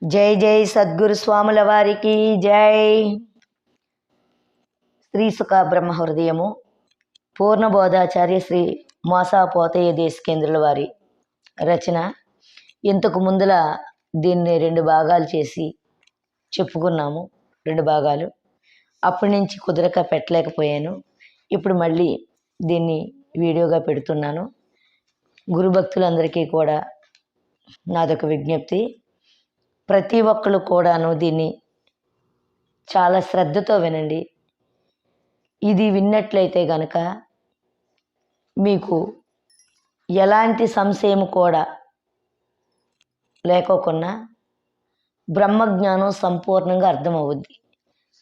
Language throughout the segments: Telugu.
జై జై సద్గురు స్వాముల వారికి జై. శ్రీ సుఖ బ్రహ్మ హృదయము పూర్ణబోధాచార్య శ్రీ మోసా పోతయ్య దేశికేంద్రుల వారి రచన. ఇంతకు ముందుల దీన్ని 2 భాగాలు చేసి చెప్పుకున్నాము. 2 భాగాలు అప్పటి నుంచి కుదరక పెట్టలేకపోయాను. ఇప్పుడు మళ్ళీ దీన్ని వీడియోగా పెడుతున్నాను. గురుభక్తులందరికీ కూడా నాదొక విజ్ఞప్తి, ప్రతి ఒక్కరు కూడాను దీన్ని చాలా శ్రద్ధతో వినండి. ఇది విన్నట్లయితే గనక మీకు ఎలాంటి సంశయం కూడా లేకోకుండా బ్రహ్మజ్ఞానం సంపూర్ణంగా అర్థమవుద్ది.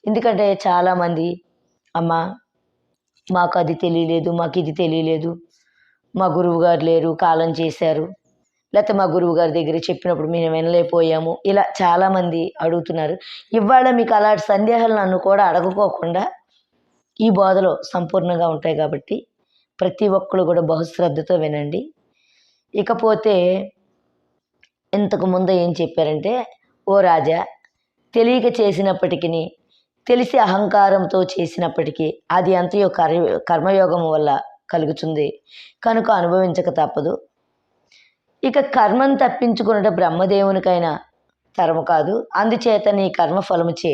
ఎందుకంటే చాలామంది, అమ్మ మాకు అది తెలియలేదు, మాకు ఇది తెలియలేదు, మా గురువుగారు లేరు, కాలం చేశారు, లేకపోతే మా గురువు గారి దగ్గర చెప్పినప్పుడు మేము వినలేకపోయాము, ఇలా చాలామంది అడుగుతున్నారు. ఇవాళ మీకు అలాంటి సందేహాలు నన్ను కూడా అడగకోకుండా ఈ బోధలో సంపూర్ణంగా ఉంటాయి కాబట్టి ప్రతి ఒక్కరు కూడా బహుశ్రద్ధతో వినండి. ఇకపోతే ఇంతకు ముందు ఏం చెప్పారంటే, ఓ రాజా, తెలియక చేసినప్పటికీ, తెలిసి అహంకారంతో చేసినప్పటికీ అది అంతయో కర్మయోగం వల్ల కలుగుతుంది కనుక అనుభవించక తప్పదు. ఇక కర్మను తప్పించుకున్నట బ్రహ్మదేవునికైనా తరము కాదు. అందుచేత నీ కర్మఫలముచే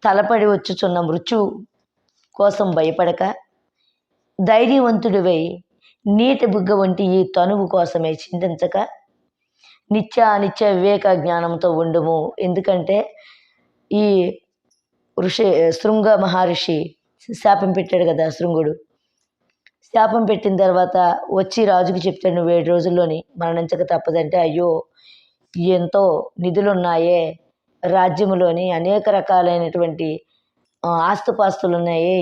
తలపడి వచ్చుచున్న మృత్యు కోసం భయపడక ధైర్యవంతుడివై నీటి బుగ్గ వంటి ఈ తనువు కోసమే చింతించక నిత్య వివేక జ్ఞానంతో ఉండుము. ఎందుకంటే ఈ శృంగ మహర్షి శాపం పెట్టాడు కదా. శృంగుడు శాపం పెట్టిన తర్వాత వచ్చి రాజుకి చెప్తాడు, నువ్వు 7 రోజుల్లోని మరణించక తప్పదంటే, అయ్యో ఎంతో నిధులున్నాయే, రాజ్యములోని అనేక రకాలైనటువంటి ఆస్తుపాస్తులు ఉన్నాయి,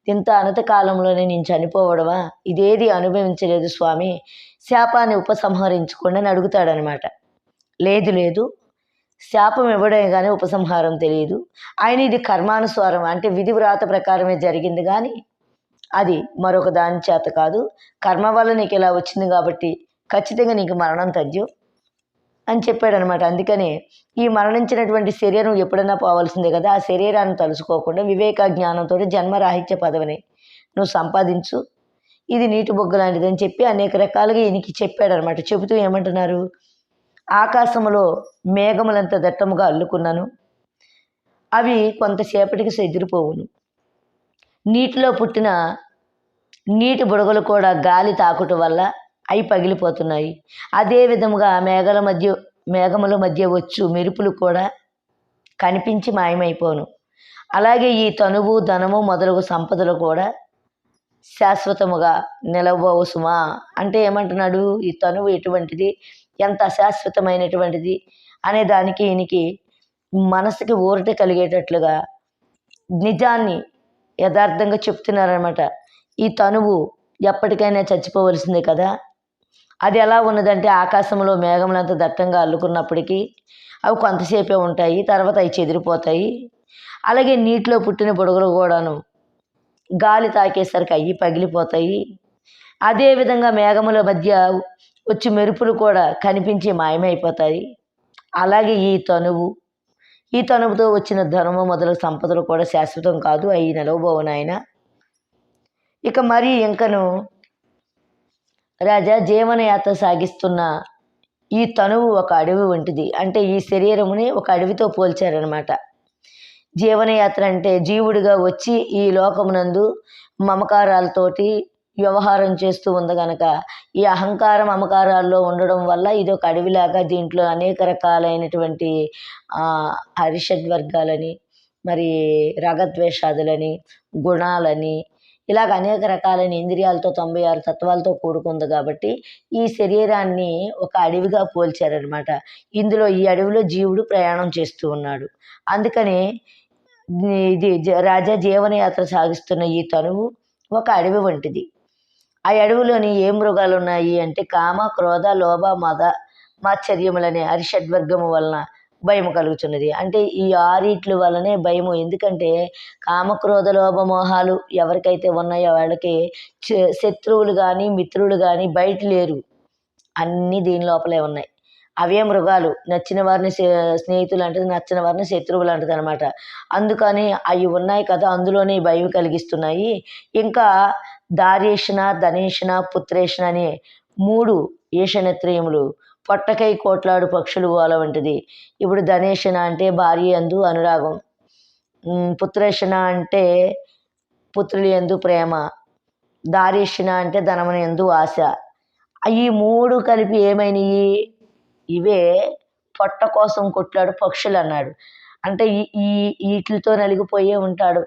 ఇంత అనత కాలంలోనే నేను చనిపోవడమా, ఇదేది అనుభవించలేదు స్వామి, శాపాన్ని ఉపసంహరించుకోండి అని అడుగుతాడనమాట. లేదు, శాపం ఇవ్వడమే కానీ ఉపసంహారం తెలియదు. ఆయన ఇది కర్మానుసారం, అంటే విధి వ్రాత ప్రకారమే జరిగింది, కానీ అది మరొక దాని చేత కాదు. కర్మ వల్ల నీకు ఇలా వచ్చింది కాబట్టి ఖచ్చితంగా నీకు మరణం తథ్యం అని చెప్పాడనమాట. అందుకనే ఈ మరణించినటువంటి శరీరం ఎప్పుడైనా పోవాల్సిందే కదా. ఆ శరీరాన్ని తలుసుకోకుండా వివేక జ్ఞానంతో జన్మరాహిత్య పదవిని నువ్వు సంపాదించు, ఇది నీటి బొగ్గ లాంటిదని చెప్పి అనేక రకాలుగా ఈయనకి చెప్పాడనమాట. చెబుతూ ఏమంటున్నారు, ఆకాశంలో మేఘములంత దట్టముగా అల్లుకున్నాను, అవి కొంతసేపటికి చెదిరిపోవును. నీటిలో పుట్టిన నీటి బుడగలు కూడా గాలి తాకుట వల్ల అవి పగిలిపోతున్నాయి. అదే విధముగా మేఘముల మధ్య వచ్చు మెరుపులు కూడా కనిపించి మాయమైపోను. అలాగే ఈ తనువు, ధనము మొదలగు సంపదలు కూడా శాశ్వతముగా నిలవబోవు సుమా. అంటే ఏమంటున్నాడు, ఈ తనువు ఎటువంటిది, ఎంత అశాశ్వతమైనటువంటిది అనే దానికి ఈయనకి మనసుకి ఊరట కలిగేటట్లుగా నిజాన్ని యథార్థంగా చెప్తున్నారనమాట. ఈ తనువు ఎప్పటికైనా చచ్చిపోవలసిందే కదా. అది ఎలా ఉన్నదంటే, ఆకాశంలో మేఘములంతా దట్టంగా అల్లుకున్నప్పటికీ అవి కొంతసేపే ఉంటాయి, తర్వాత అవి చెదిరిపోతాయి. అలాగే నీటిలో పుట్టిన బుడగలు కూడాను గాలి తాకేసరికి అవి పగిలిపోతాయి. అదేవిధంగా మేఘముల మధ్య వచ్చి మెరుపులు కూడా కనిపించి మాయమైపోతాయి. అలాగే ఈ తనువుతో వచ్చిన ధనము మొదలగు సంపదలు కూడా శాశ్వతం కాదు, అవి నిలవబోవును ఆయన. ఇక మరి ఇంకను రాజా, జీవనయాత్ర సాగిస్తున్న ఈ తనువు ఒక అడవి వంటిది. అంటే ఈ శరీరముని ఒక అడవితో పోల్చారనమాట. జీవనయాత్ర అంటే జీవుడిగా వచ్చి ఈ లోకమునందు మమకారాలతోటి వ్యవహారం చేస్తూ ఉంది కనుక ఈ అహంకారం మమకారాల్లో ఉండడం వల్ల ఇది ఒక అడవిలాగా, దీంట్లో అనేక రకాలైనటువంటి హరిషడ్వర్గాలని, మరి రాగద్వేషాదులని, గుణాలని, ఇలాగ అనేక రకాలైన ఇంద్రియాలతో 96 తత్వాలతో కూడుకుంది కాబట్టి ఈ శరీరాన్ని ఒక అడవిగా పోల్చారనమాట. ఈ అడవిలో జీవుడు ప్రయాణం చేస్తూ ఉన్నాడు. అందుకని ఇది రాజా జీవనయాత్ర సాగిస్తున్న ఈ తనువు ఒక అడవి వంటిది. ఆ అడవిలోని ఏ మృగాలు ఉన్నాయి అంటే, కామ, క్రోధ, లోభ, మద, మాత్సర్యములనే హరిషడ్వర్గము వలన భయము కలుగుతున్నది. అంటే ఈ 6 వల్లనే భయము. ఎందుకంటే కామక్రోధ లోభ మోహాలు ఎవరికైతే ఉన్నాయో వాళ్ళకి శత్రువులు కానీ మిత్రులు కానీ బయట లేరు, అన్నీ దీని లోపలే ఉన్నాయి. అవే మృగాలు. నచ్చిన వారిని స్నేహితులు అంటది, నచ్చని వారిని శత్రువులు అంటదనమాట. అందుకని అవి ఉన్నాయి కదా, అందులోనే ఈ భయం కలిగిస్తున్నాయి. ఇంకా దార్యేషణ, ధనేషణ, పుత్రేషణ అనే 3 ఈషణత్రయములు పొట్టకై కోట్లాడు పక్షులు గోల వంటిది. ఇప్పుడు ధనేషణ అంటే భార్య యందు అనురాగం. పుత్రేషణ అంటే పుత్రుల యందు ప్రేమ. దార్యేషణ అంటే ధనమున యందు ఆశ. ఈ 3 కలిపి ఏమైనయి? ఇవే పొట్ట కోసం కొట్లాడు పక్షులన్నాడు. అంటే ఈ ఈ ఈట్లితో నలిగిపోయే ఉంటాడు.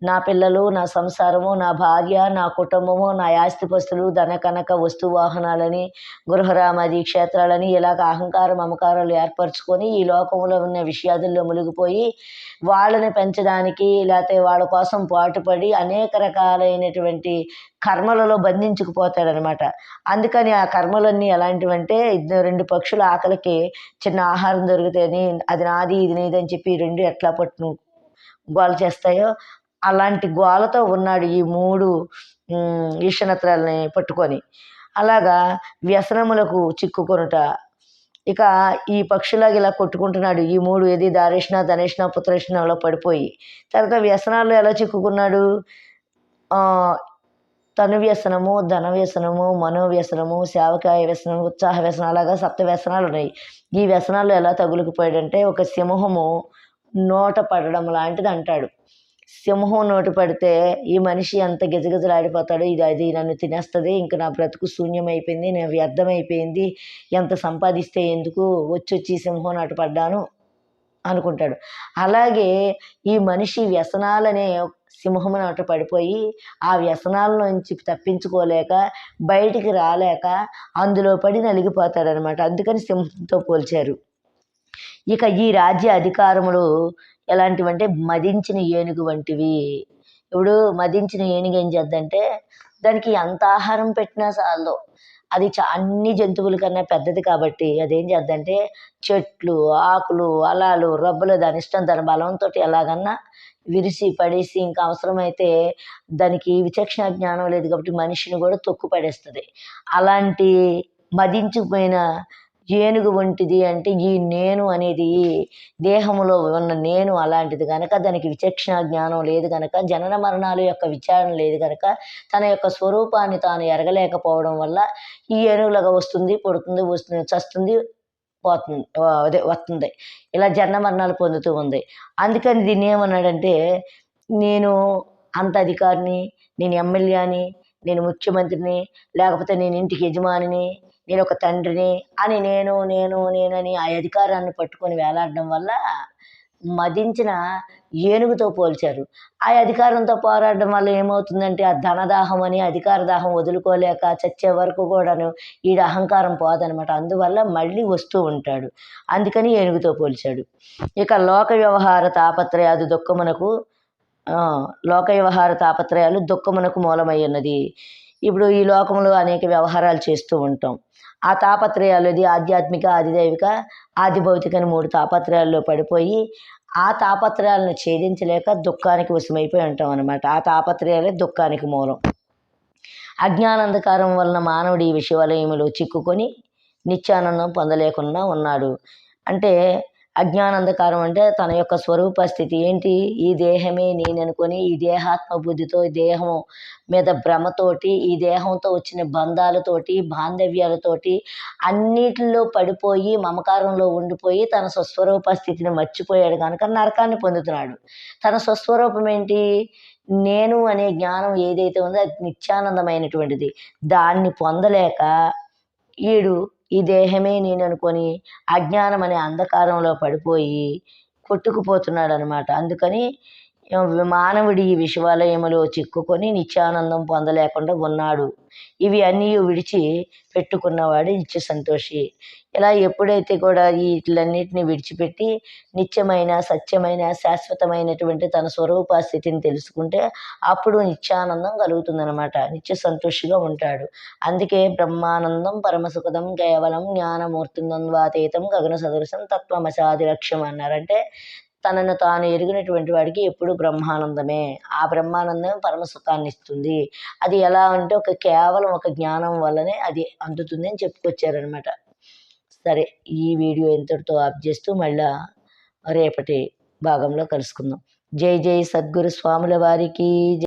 నా పిల్లలు, నా సంసారము, నా భార్య, నా కుటుంబము, నా ఆస్తిపాస్తులు, ధన కనక వస్తు వాహనాలని, గృహరామాది క్షేత్రాలని ఇలాగ అహంకారం, మమకారాలు ఏర్పరచుకొని ఈ లోకంలో ఉన్న విషయాదుల్లో మునిగిపోయి వాళ్ళని పెంచడానికి లేకపోతే వాళ్ళ కోసం పాటుపడి అనేక రకాలైనటువంటి కర్మలలో బంధించుకుపోతాడనమాట. అందుకని ఆ కర్మలన్నీ ఎలాంటివంటే 2 పక్షుల ఆకలికి చిన్న ఆహారం దొరికితేని అది నాది ఇది నీది అని చెప్పి 2 ఎట్లా గోల చేస్తాయో అలాంటి గోలతో ఉన్నాడు ఈ 3 ఈషణత్రాలని పట్టుకొని. అలాగా వ్యసనములకు చిక్కుకొనుట. ఇక ఈ పక్షులాగా ఇలా కొట్టుకుంటున్నాడు ఈ 3 ఏది దారేషణ, ధనేషణ, పుత్రేషణలో పడిపోయి. తర్వాత వ్యసనాల్లో ఎలా చిక్కుకున్నాడు? తను వ్యసనము, ధన వ్యసనము, మనోవ్యసనము, సేవకాయ వ్యసనము, ఉత్సాహ వ్యసనం అలాగా 7 వ్యసనాలు ఉన్నాయి. ఈ వ్యసనాల్లో ఎలా తగులుకుపోయాడంటే ఒక సింహము నోట పడడం లాంటిది అంటాడు. సింహం నోటి పడితే ఈ మనిషి ఎంత గిజగిజలాడిపోతాడో, అది నన్ను తినేస్తుంది, ఇంక నా బ్రతుకు శూన్యమైపోయింది, నేను వ్యర్థమైపోయింది, ఎంత సంపాదిస్తే ఎందుకు, వచ్చి సింహం నోట పడ్డాను అనుకుంటాడు. అలాగే ఈ మనిషి వ్యసనాలనే సింహం నోట పడిపోయి ఆ వ్యసనాలలోంచి తప్పించుకోలేక బయటికి రాలేక అందులో పడి నలిగిపోతాడనమాట. అందుకని సింహంతో పోల్చారు. ఇక ఈ రాజ్య అధికారములు ఎలాంటివంటే మదించిన ఏనుగు వంటివి. ఇప్పుడు మదించిన ఏనుగు ఏం చేద్దంటే దానికి ఎంత ఆహారం పెట్టినా చాలదు. అది అన్ని జంతువుల కన్నా పెద్దది కాబట్టి అదేం చేద్దంటే చెట్లు, ఆకులు, అలాలు, రబ్బులు దాని ఇష్టం దాని బలంతో ఎలాగన్నా విరిసి పడేసి ఇంకా అవసరమైతే దానికి విచక్షణ జ్ఞానం లేదు కాబట్టి మనిషిని కూడా తొక్కు పడేస్తుంది. అలాంటి మదించిపోయిన ఏనుగు వంటిది అంటే ఈ నేను అనేది దేహంలో ఉన్న నేను అలాంటిది కనుక దానికి విచక్షణ జ్ఞానం లేదు కనుక జనన మరణాల యొక్క విచారణ లేదు కనుక తన యొక్క స్వరూపాన్ని తాను ఎరగలేకపోవడం వల్ల ఈ ఏనుగులాగా వస్తుంది, పుడుతుంది, వస్తుంది, చస్తుంది, పోతుంది, వస్తుంది, ఇలా జనన మరణాలు పొందుతూ ఉంది. అందుకని దీన్ని ఏమన్నాడంటే నేను అంత అధికారిని, నేను ఎమ్మెల్యేని, నేను ముఖ్యమంత్రిని, లేకపోతే నేను ఇంటికి యజమానిని, నేను ఒక తండ్రిని అని నేనని ఆ అధికారాన్ని పట్టుకొని వేలాడడం వల్ల మదించిన ఏనుగుతో పోల్చారు. ఆ అధికారంతో పోరాడడం వల్ల ఏమవుతుందంటే ఆ ధనదాహం అని అధికార దాహం వదులుకోలేక చచ్చే వరకు కూడాను ఈడ అహంకారం పోదనమాట. అందువల్ల మళ్ళీ వస్తూ ఉంటాడు. అందుకని ఏనుగుతో పోల్చాడు. ఇక లోక వ్యవహార తాపత్రయాలు దుఃఖమునకు లోక వ్యవహార తాపత్రయాలు దుఃఖమునకు మూలమై ఉన్నది. ఇప్పుడు ఈ లోకంలో అనేక వ్యవహారాలు చేస్తూ ఉంటాం. ఆ తాపత్రయాలు అది ఆధ్యాత్మిక, ఆదిదైవిక, ఆది భౌతిక అని 3 తాపత్రయాల్లో పడిపోయి ఆ తాపత్రయాలను ఛేదించలేక దుఃఖానికి వశమైపోయి ఉంటాం అన్నమాట. ఆ తాపత్రయాలే దుఃఖానికి మూలం. అజ్ఞానాంధకారం వలన మానవుడు ఈ విషవలయములో చిక్కుకొని నిత్యానందం పొందలేకుండా ఉన్నాడు. అంటే అజ్ఞానాంధకారం అంటే తన యొక్క స్వరూప స్థితి ఏంటి? ఈ దేహమే నేననుకొని ఈ దేహాత్మ బుద్ధితో ఈ దేహం మీద భ్రమతోటి ఈ దేహంతో వచ్చిన బంధాలతోటి బాంధవ్యాలతోటి అన్నిటిలో పడిపోయి మమకారంలో ఉండిపోయి తన స్వస్వరూప స్థితిని మర్చిపోయాడు కనుక నరకాన్ని పొందుతున్నాడు. తన స్వస్వరూపం ఏంటి? నేను అనే జ్ఞానం ఏదైతే ఉందో అది నిత్యానందమైనటువంటిది. దాన్ని పొందలేక ఈడు ఈ దేహమే నేను అనుకొని అజ్ఞానం అనే అంధకారంలో పడిపోయి కొట్టుకుపోతున్నాడు అనమాట. అందుకని మానవుడి ఈ విషవలయములో చిక్కుకొని నిత్యానందం పొందలేకుండా ఉన్నాడు. ఇవి అన్నీ విడిచి పెట్టుకున్నవాడు నిత్య సంతోషి. ఇలా ఎప్పుడైతే కూడా వీటిలన్నిటిని విడిచిపెట్టి నిత్యమైన, సత్యమైన, శాశ్వతమైనటువంటి తన స్వరూప స్థితిని తెలుసుకుంటే అప్పుడు నిత్యానందం కలుగుతుందనమాట. నిత్య సంతోషిగా ఉంటాడు. అందుకే బ్రహ్మానందం పరమసుఖదం కేవలం జ్ఞానమూర్తింద్వాతీతం గగన సదృశం తత్వమసాది లక్ష్యం అన్నారంటే తనను తాను ఎరిగినటువంటి వాడికి ఎప్పుడు బ్రహ్మానందమే. ఆ బ్రహ్మానందమే పరమసుఖాన్ని ఇస్తుంది. అది ఎలా అంటే కేవలం ఒక జ్ఞానం వల్లనే అది అందుతుంది అని చెప్పుకొచ్చారనమాట. సరే, ఈ వీడియో ఇంతటితో ఆఫ్ చేస్తూ మళ్ళా రేపటి భాగంలో కలుసుకుందాం. జై జై సద్గురు స్వాముల వారికి.